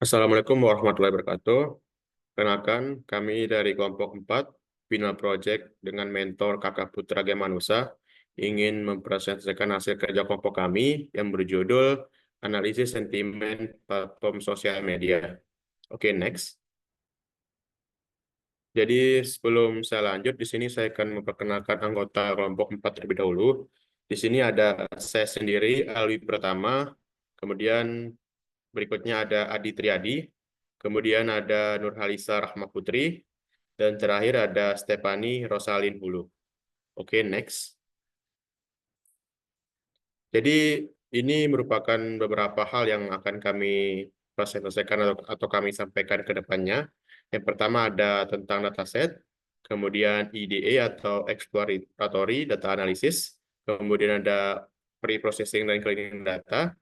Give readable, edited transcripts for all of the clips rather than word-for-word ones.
Assalamualaikum warahmatullahi wabarakatuh. Kenalkan, kami dari kelompok 4, Final Project dengan mentor Kakak Putra Gemanusa, ingin mempresentasikan hasil kerja kelompok kami yang berjudul Analisis Sentimen Platform Sosial Media. Oke, next. Jadi sebelum saya lanjut, di sini saya akan memperkenalkan anggota kelompok 4 terlebih dahulu. Di sini ada saya sendiri, Alwi Pratama, kemudian berikutnya ada Adi Triadi, kemudian ada Nurhalisa Rahma Putri, dan terakhir ada Stephanie Rosalin Hulu. Oke, next. Jadi ini merupakan beberapa hal yang akan kami presentasikan atau kami sampaikan ke depannya. Yang pertama ada tentang dataset, kemudian EDA atau Exploratory Data Analysis, kemudian ada Pre-Processing dan Cleaning Data,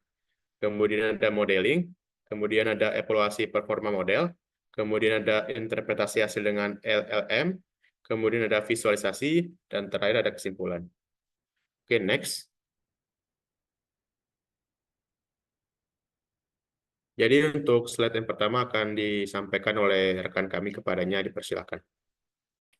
kemudian ada modeling, kemudian ada evaluasi performa model, kemudian ada interpretasi hasil dengan LLM, kemudian ada visualisasi, dan terakhir ada kesimpulan. Oke, next. Jadi untuk slide yang pertama akan disampaikan oleh rekan kami kepadanya, dipersilakan.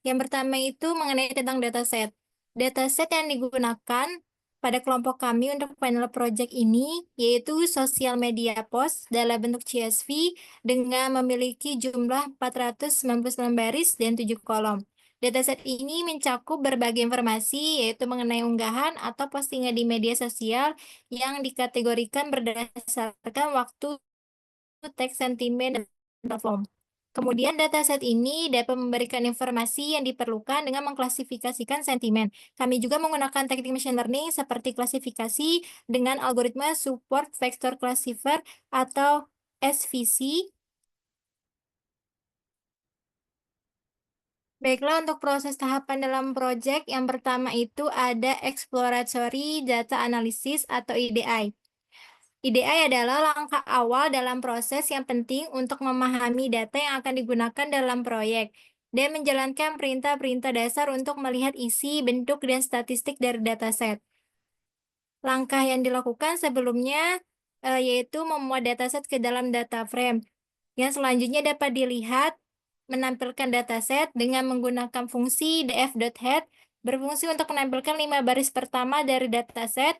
Yang pertama itu mengenai tentang dataset. Dataset yang digunakan pada kelompok kami untuk final project ini yaitu sosial media post dalam bentuk CSV dengan memiliki jumlah 499 baris dan 7 kolom. Dataset ini mencakup berbagai informasi yaitu mengenai unggahan atau postingan di media sosial yang dikategorikan berdasarkan waktu, teks, sentimen, dan platform. Kemudian dataset ini dapat memberikan informasi yang diperlukan dengan mengklasifikasikan sentimen. Kami juga menggunakan teknik machine learning seperti klasifikasi dengan algoritma support vector classifier atau SVC. Baiklah, untuk proses tahapan dalam project, yang pertama itu ada exploratory data analysis atau EDI. EDI adalah langkah awal dalam proses yang penting untuk memahami data yang akan digunakan dalam proyek dan menjalankan perintah-perintah dasar untuk melihat isi, bentuk, dan statistik dari dataset. Langkah yang dilakukan sebelumnya yaitu memuat dataset ke dalam data frame. Yang selanjutnya dapat dilihat menampilkan dataset dengan menggunakan fungsi df.head berfungsi untuk menampilkan 5 baris pertama dari dataset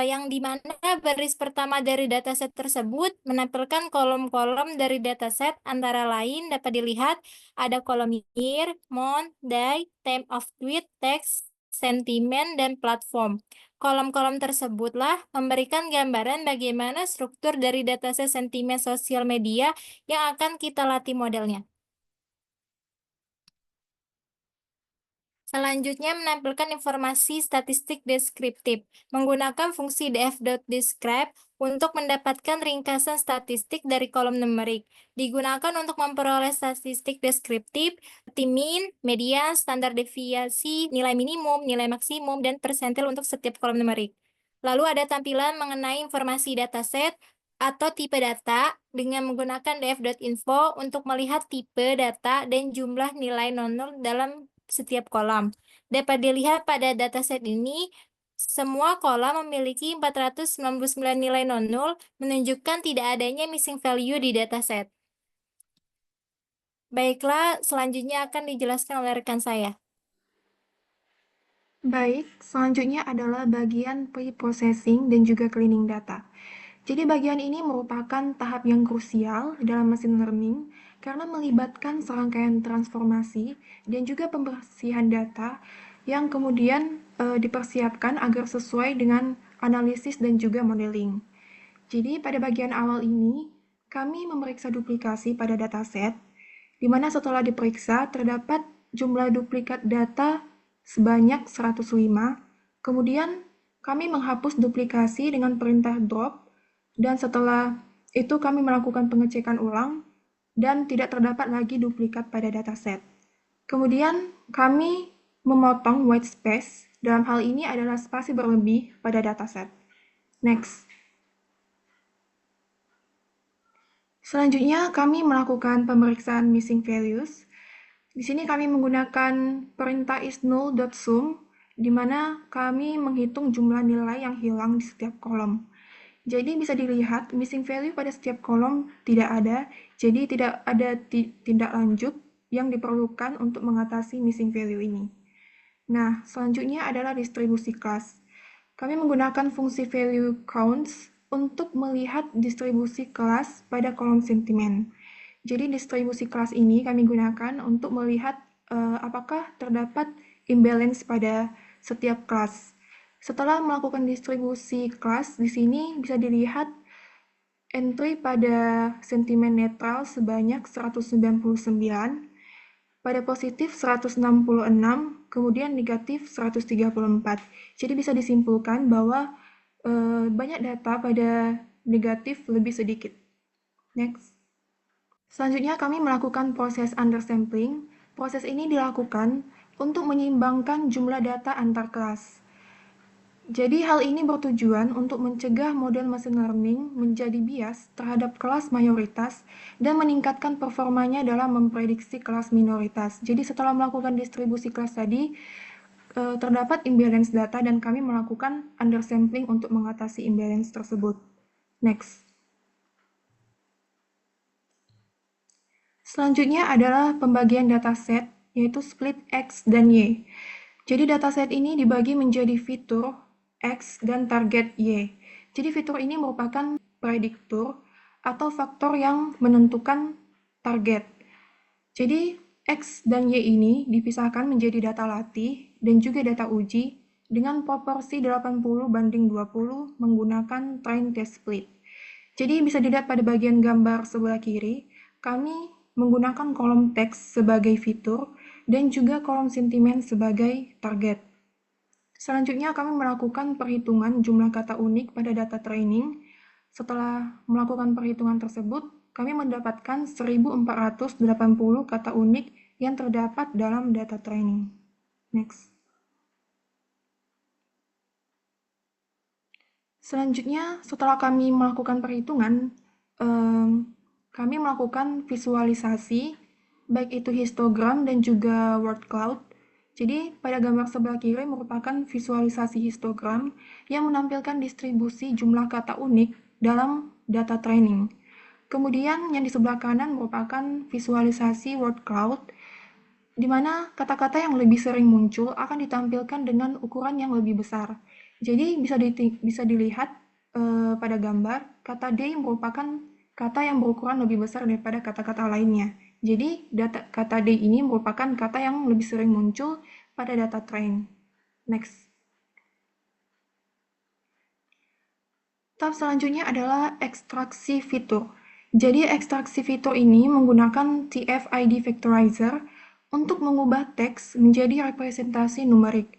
yang dimana baris pertama dari dataset tersebut menampilkan kolom-kolom dari dataset antara lain dapat dilihat ada kolom year, month, day, time of tweet, text, sentimen, dan platform. Kolom-kolom tersebutlah memberikan gambaran bagaimana struktur dari dataset sentimen sosial media yang akan kita latih modelnya. Selanjutnya menampilkan informasi statistik deskriptif. Menggunakan fungsi df.describe untuk mendapatkan ringkasan statistik dari kolom numerik. Digunakan untuk memperoleh statistik deskriptif, seperti mean, median, standar deviasi, nilai minimum, nilai maksimum, dan persentil untuk setiap kolom numerik. Lalu ada tampilan mengenai informasi dataset atau tipe data dengan menggunakan df.info untuk melihat tipe data dan jumlah nilai non-nol dalam setiap kolam. Dapat dilihat pada dataset ini, semua kolam memiliki 499 nilai non-nul, menunjukkan tidak adanya missing value di dataset. Baiklah, selanjutnya akan dijelaskan oleh rekan saya. Baik, selanjutnya adalah bagian pre-processing dan juga cleaning data. Jadi bagian ini merupakan tahap yang krusial dalam machine learning karena melibatkan serangkaian transformasi dan juga pembersihan data yang kemudian dipersiapkan agar sesuai dengan analisis dan juga modeling. Jadi pada bagian awal ini, kami memeriksa duplikasi pada dataset, di mana setelah diperiksa terdapat jumlah duplikat data sebanyak 105. Kemudian kami menghapus duplikasi dengan perintah drop, dan setelah itu kami melakukan pengecekan ulang dan tidak terdapat lagi duplikat pada dataset. Kemudian kami memotong white space, dalam hal ini adalah spasi berlebih pada dataset. Next. Selanjutnya kami melakukan pemeriksaan missing values. Di sini kami menggunakan perintah isNull.sum, di mana kami menghitung jumlah nilai yang hilang di setiap kolom. Jadi bisa dilihat missing value pada setiap kolom tidak ada, jadi tidak ada tindak lanjut yang diperlukan untuk mengatasi missing value ini. Nah, selanjutnya adalah distribusi kelas. Kami menggunakan fungsi value counts untuk melihat distribusi kelas pada kolom sentimen. Jadi distribusi kelas ini kami gunakan untuk melihat apakah terdapat imbalance pada setiap kelas. Setelah melakukan distribusi kelas, di sini bisa dilihat entry pada sentimen netral sebanyak 199, pada positif 166, kemudian negatif 134. Jadi bisa disimpulkan bahwa banyak data pada negatif lebih sedikit. Next. Selanjutnya kami melakukan proses undersampling. Proses ini dilakukan untuk menyeimbangkan jumlah data antar kelas. Jadi hal ini bertujuan untuk mencegah model machine learning menjadi bias terhadap kelas mayoritas dan meningkatkan performanya dalam memprediksi kelas minoritas. Jadi setelah melakukan distribusi kelas tadi, terdapat imbalance data dan kami melakukan undersampling untuk mengatasi imbalance tersebut. Next. Selanjutnya adalah pembagian dataset, yaitu split X dan Y. Jadi dataset ini dibagi menjadi fitur X dan target Y. Jadi fitur ini merupakan prediktor atau faktor yang menentukan target. Jadi X dan Y ini dipisahkan menjadi data latih dan juga data uji dengan proporsi 80/20 menggunakan train test split. Jadi bisa dilihat pada bagian gambar sebelah kiri, kami menggunakan kolom teks sebagai fitur dan juga kolom sentimen sebagai target. Selanjutnya kami melakukan perhitungan jumlah kata unik pada data training. Setelah melakukan perhitungan tersebut, kami mendapatkan 1480 kata unik yang terdapat dalam data training. Next. Selanjutnya, setelah kami melakukan perhitungan, kami melakukan visualisasi, baik itu histogram dan juga word cloud. Jadi, pada gambar sebelah kiri merupakan visualisasi histogram yang menampilkan distribusi jumlah kata unik dalam data training. Kemudian, yang di sebelah kanan merupakan visualisasi word cloud, di mana kata-kata yang lebih sering muncul akan ditampilkan dengan ukuran yang lebih besar. Jadi, bisa dilihat pada gambar, kata day merupakan kata yang berukuran lebih besar daripada kata-kata lainnya. Jadi, kata day ini merupakan kata yang lebih sering muncul pada data train. Next. Tahap selanjutnya adalah ekstraksi fitur. Jadi, ekstraksi fitur ini menggunakan TF-ID Factorizer untuk mengubah teks menjadi representasi numerik.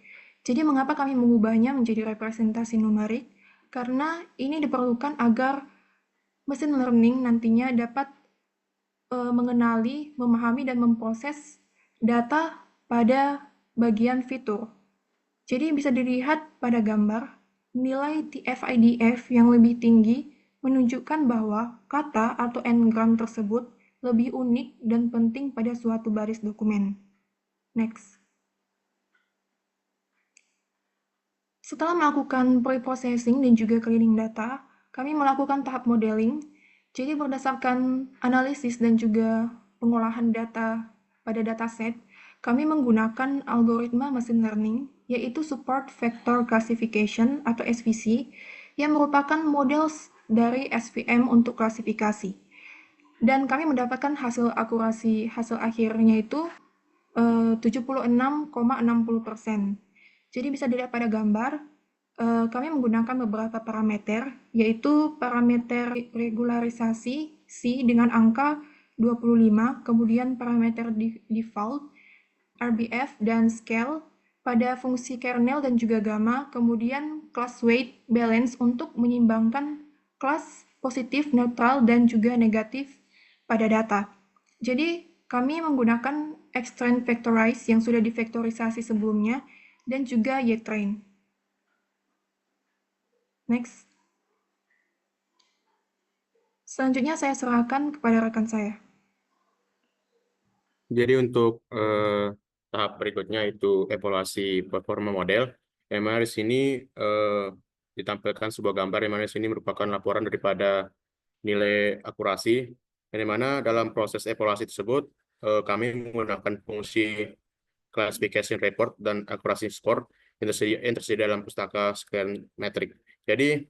Jadi, mengapa kami mengubahnya menjadi representasi numerik? Karena ini diperlukan agar machine learning nantinya dapat mengenali, memahami, dan memproses data pada bagian fitur. Jadi bisa dilihat pada gambar, nilai TF-IDF yang lebih tinggi menunjukkan bahwa kata atau n-gram tersebut lebih unik dan penting pada suatu baris dokumen. Next. Setelah melakukan pre-processing dan juga cleaning data, kami melakukan tahap modeling. Jadi berdasarkan analisis dan juga pengolahan data pada dataset, kami menggunakan algoritma machine learning, yaitu Support Vector Classification atau SVC, yang merupakan model dari SVM untuk klasifikasi. Dan kami mendapatkan hasil akurasi hasil akhirnya itu 76,60%. Jadi bisa dilihat pada gambar, kami menggunakan beberapa parameter, yaitu parameter regularisasi C dengan angka 25, kemudian parameter default, RBF, dan scale pada fungsi kernel dan juga gamma, kemudian class weight balance untuk menyeimbangkan kelas positif, netral, dan juga negatif pada data. Jadi, kami menggunakan Xtrain Vectorize yang sudah difaktorisasi sebelumnya, dan juga Ytrain. Next. Selanjutnya saya serahkan kepada rekan saya. Jadi untuk tahap berikutnya itu evaluasi performa model. Memang di sini ditampilkan sebuah gambar yang mana di sini merupakan laporan daripada nilai akurasi, yang mana dalam proses evaluasi tersebut kami menggunakan fungsi classification report dan accuracy score yang tersedia dalam pustaka scan metrik. Jadi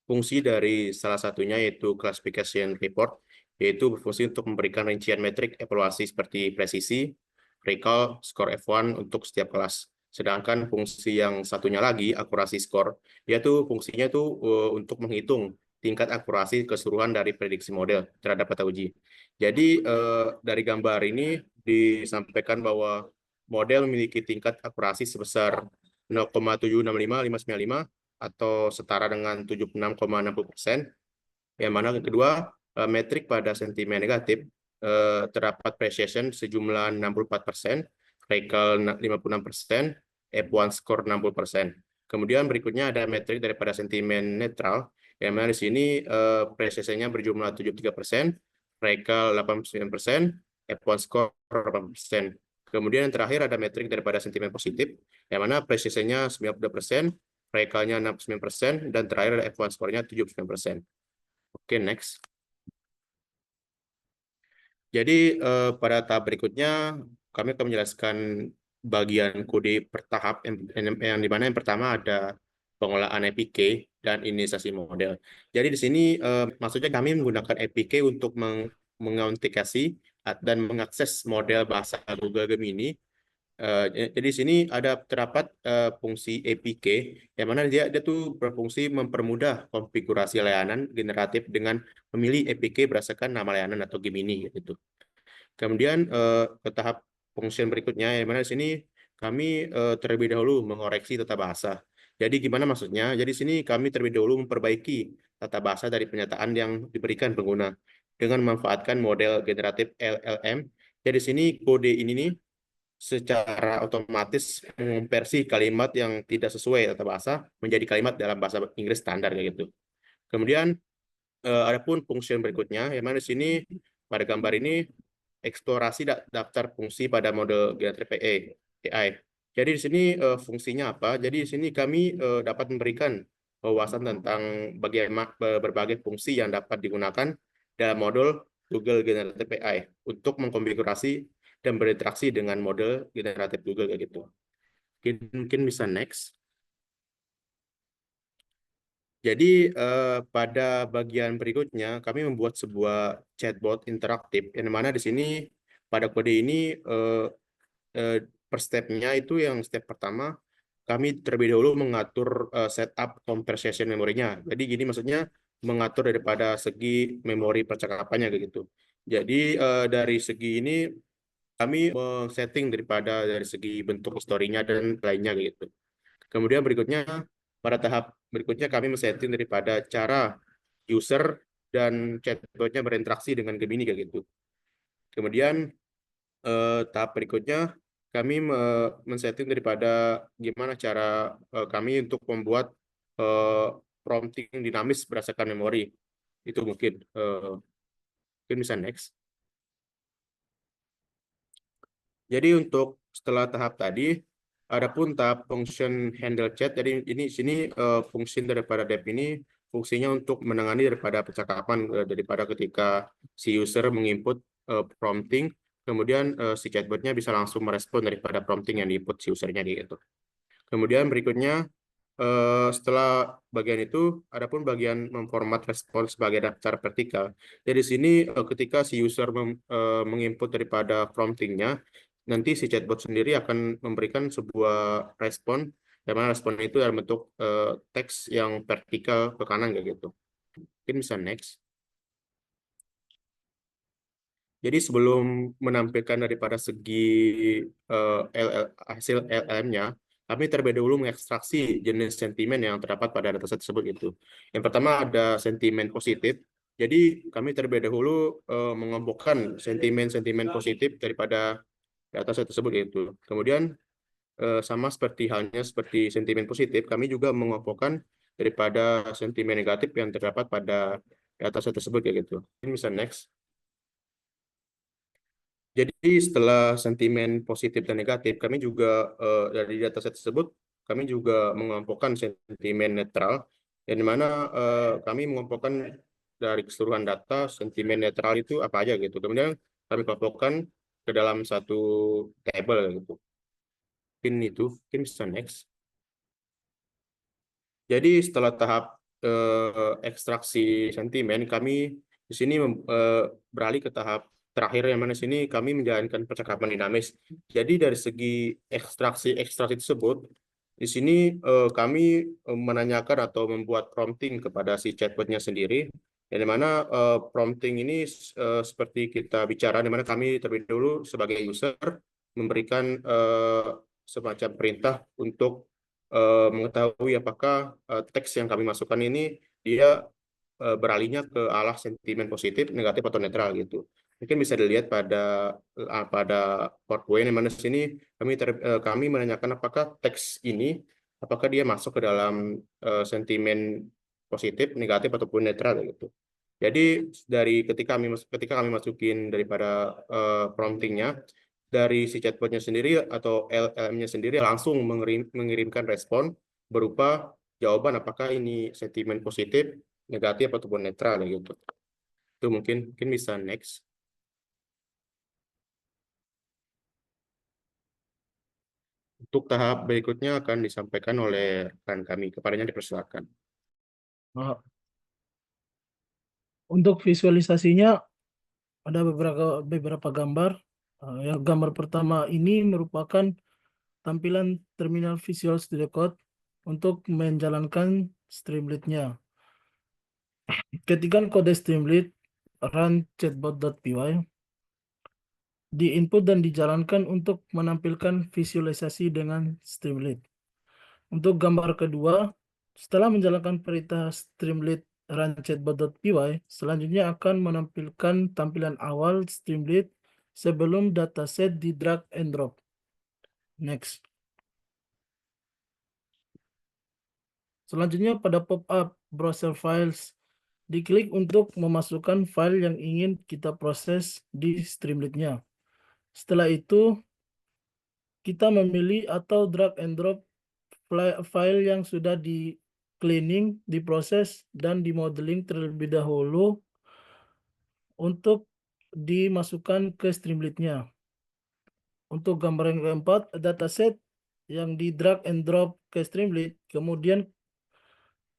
fungsi dari salah satunya yaitu classification report, yaitu berfungsi untuk memberikan rincian metrik evaluasi seperti presisi, recall, skor F1 untuk setiap kelas. Sedangkan fungsi yang satunya lagi, akurasi skor, yaitu fungsinya itu untuk menghitung tingkat akurasi keseluruhan dari prediksi model terhadap data uji. Jadi dari gambar ini disampaikan bahwa model memiliki tingkat akurasi sebesar 0,765595 atau setara dengan 76,60%. Yang mana kedua, metrik pada sentimen negatif terdapat precision sejumlah 64%, recall 56%, F1 score 60%. Kemudian berikutnya ada metrik daripada sentimen netral, yang mana di sini precision-nya berjumlah 73%, recall 89%, F1 score 8%. Kemudian yang terakhir ada metrik daripada sentimen positif, yang mana precision-nya 92%, recall-nya 69%, dan terakhir ada F1 score-nya 79%. Oke, next. Jadi pada tahap berikutnya kami akan menjelaskan bagian kode bertahap yang dimana yang pertama ada pengolahan APK dan inisiasi model. Jadi di sini maksudnya kami menggunakan APK untuk mengautentikasi dan mengakses model bahasa Google Gemini. Jadi di sini terdapat fungsi APK yang mana dia tuh berfungsi mempermudah konfigurasi layanan generatif dengan memilih APK berdasarkan nama layanan atau Gemini gitu. Kemudian ke tahap fungsi berikutnya yang mana di sini kami terlebih dahulu mengoreksi tata bahasa. Jadi gimana maksudnya? Jadi di sini kami terlebih dahulu memperbaiki tata bahasa dari pernyataan yang diberikan pengguna dengan memanfaatkan model generatif LLM. Jadi di sini kode ini nih secara otomatis mengonversi kalimat yang tidak sesuai tata bahasa menjadi kalimat dalam bahasa Inggris standar kayak gitu. Kemudian adapun fungsi berikutnya yang mana di sini pada gambar ini eksplorasi daftar fungsi pada model generatif AI. Jadi di sini fungsinya apa? Jadi di sini kami dapat memberikan wawasan tentang berbagai fungsi yang dapat digunakan dalam modul Google Generative AI untuk mengkonfigurasi dan berinteraksi dengan model generatif Google kayak gitu. Mungkin bisa next. Jadi pada bagian berikutnya kami membuat sebuah chatbot interaktif yang mana di sini pada kode ini per step-nya itu yang step pertama kami terlebih dahulu mengatur setup conversation memorinya. Jadi gini maksudnya mengatur daripada segi memori percakapannya kayak gitu. Jadi dari segi ini kami setting dari segi bentuk historinya dan lainnya gitu. Kemudian berikutnya pada tahap berikutnya kami men-setting daripada cara user dan chatbotnya berinteraksi dengan Gemini kayak gitu. Kemudian tahap berikutnya kami men-setting daripada gimana cara kami untuk membuat prompting dinamis berdasarkan memori. Itu mungkin bisa next. Jadi untuk setelah tahap tadi, adapun tahap function handle chat, jadi ini sini fungsi daripada dev ini fungsinya untuk menangani daripada percakapan daripada ketika si user menginput prompting, kemudian si chatbotnya bisa langsung merespon daripada prompting yang diinput si usernya gitu. Kemudian berikutnya setelah bagian itu, adapun bagian memformat respon sebagai daftar vertikal. Jadi sini ketika si user menginput daripada promptingnya, nanti si chatbot sendiri akan memberikan sebuah respon, di mana respon itu dalam bentuk teks yang vertikal ke kanan kayak gitu. Mungkin bisa next. Jadi sebelum menampilkan daripada segi hasil LLM-nya, kami terlebih dahulu mengekstraksi jenis sentimen yang terdapat pada dataset tersebut itu. Yang pertama ada sentimen positif. Jadi kami terlebih dahulu mengelompokkan sentimen-sentimen positif daripada dataset tersebut itu. Kemudian sama halnya seperti sentimen positif, kami juga mengelompokkan daripada sentimen negatif yang terdapat pada dataset tersebut kayak gitu. Ini bisa next. Jadi setelah sentimen positif dan negatif, kami juga dari dataset tersebut kami juga mengelompokkan sentimen netral, yang dimana kami mengelompokkan dari keseluruhan data sentimen netral itu apa aja gitu. Kemudian kami kelompokkan ke dalam satu table gitu. Mungkin bisa next. Jadi setelah tahap ekstraksi sentimen, kami di sini beralih ke tahap terakhir, yang mana sini kami menjalankan percakapan dinamis. Jadi dari segi ekstraksi tersebut, di sini kami menanyakan atau membuat prompting kepada si chatbotnya sendiri, yang dimana prompting ini seperti kita bicara, dimana kami terlebih dulu sebagai user memberikan semacam perintah untuk mengetahui apakah teks yang kami masukkan ini dia beralihnya ke arah sentimen positif, negatif atau netral gitu. Mungkin bisa dilihat pada PowerPoint yang mana sini kami menanyakan apakah teks ini apakah dia masuk ke dalam sentimen positif, negatif ataupun netral gitu. Jadi dari ketika kami masukin daripada promptingnya, dari si chatbotnya sendiri atau LLM-nya sendiri langsung mengirimkan respon berupa jawaban apakah ini sentimen positif, negatif ataupun netral gitu. Itu mungkin bisa next. Untuk tahap berikutnya akan disampaikan oleh rekan kami, kepadanya dipersilakan. Nah, untuk visualisasinya ada beberapa gambar. Yang gambar pertama ini merupakan tampilan terminal Visual Studio Code untuk menjalankan Streamlit-nya. Ketikkan kode Streamlit run chatbot.py, diinput dan dijalankan untuk menampilkan visualisasi dengan Streamlit. Untuk gambar kedua, setelah menjalankan perintah Streamlit run chatbot.py, selanjutnya akan menampilkan tampilan awal Streamlit sebelum dataset di drag and drop. Next. Selanjutnya pada pop-up browser files, diklik untuk memasukkan file yang ingin kita proses di Streamlit-nya. Setelah itu, kita memilih atau drag and drop file yang sudah di cleaning, diproses, dan dimodeling terlebih dahulu untuk dimasukkan ke Streamlit-nya. Untuk gambar yang keempat, dataset yang di drag and drop ke Streamlit, kemudian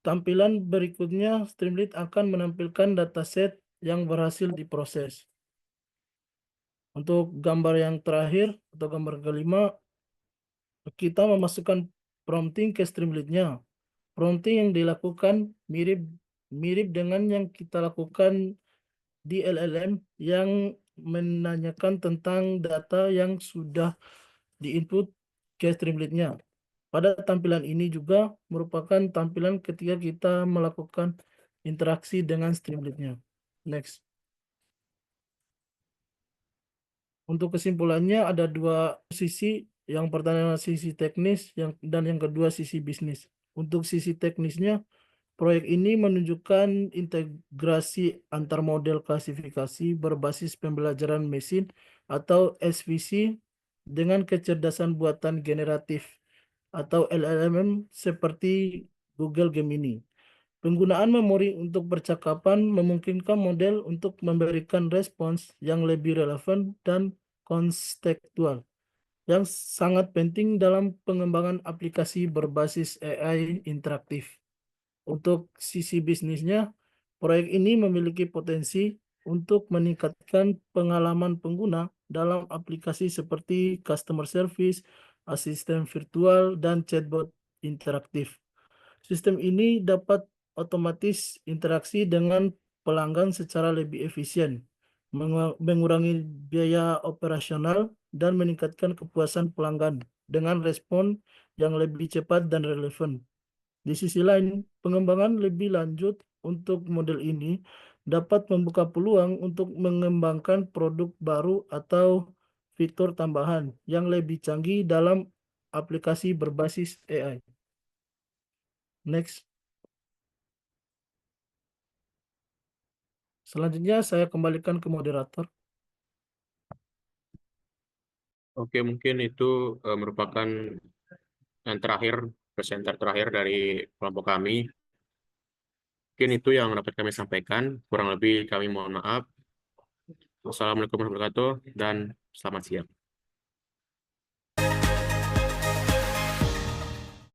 tampilan berikutnya Streamlit akan menampilkan dataset yang berhasil diproses. Untuk gambar yang terakhir atau gambar kelima, kita memasukkan prompting ke Streamlit-nya. Prompting yang dilakukan mirip dengan yang kita lakukan di LLM yang menanyakan tentang data yang sudah diinput ke Streamlit-nya. Pada tampilan ini juga merupakan tampilan ketika kita melakukan interaksi dengan Streamlit-nya. Next. Untuk kesimpulannya ada dua sisi, yang pertama sisi teknis dan yang kedua sisi bisnis. Untuk sisi teknisnya, proyek ini menunjukkan integrasi antar model klasifikasi berbasis pembelajaran mesin atau SVC dengan kecerdasan buatan generatif atau LLM seperti Google Gemini. Penggunaan memori untuk percakapan memungkinkan model untuk memberikan respons yang lebih relevan dan kontekstual, yang sangat penting dalam pengembangan aplikasi berbasis AI interaktif. Untuk sisi bisnisnya, proyek ini memiliki potensi untuk meningkatkan pengalaman pengguna dalam aplikasi seperti customer service, asisten virtual, dan chatbot interaktif. Sistem ini dapat otomatis interaksi dengan pelanggan secara lebih efisien, mengurangi biaya operasional, dan meningkatkan kepuasan pelanggan dengan respon yang lebih cepat dan relevan. Di sisi lain, pengembangan lebih lanjut untuk model ini dapat membuka peluang untuk mengembangkan produk baru atau fitur tambahan yang lebih canggih dalam aplikasi berbasis AI. Next. Selanjutnya saya kembalikan ke moderator. Oke, mungkin itu merupakan yang terakhir presenter terakhir dari kelompok kami. Mungkin itu yang dapat kami sampaikan. Kurang lebih kami mohon maaf. Wassalamualaikum warahmatullahi wabarakatuh dan selamat siang.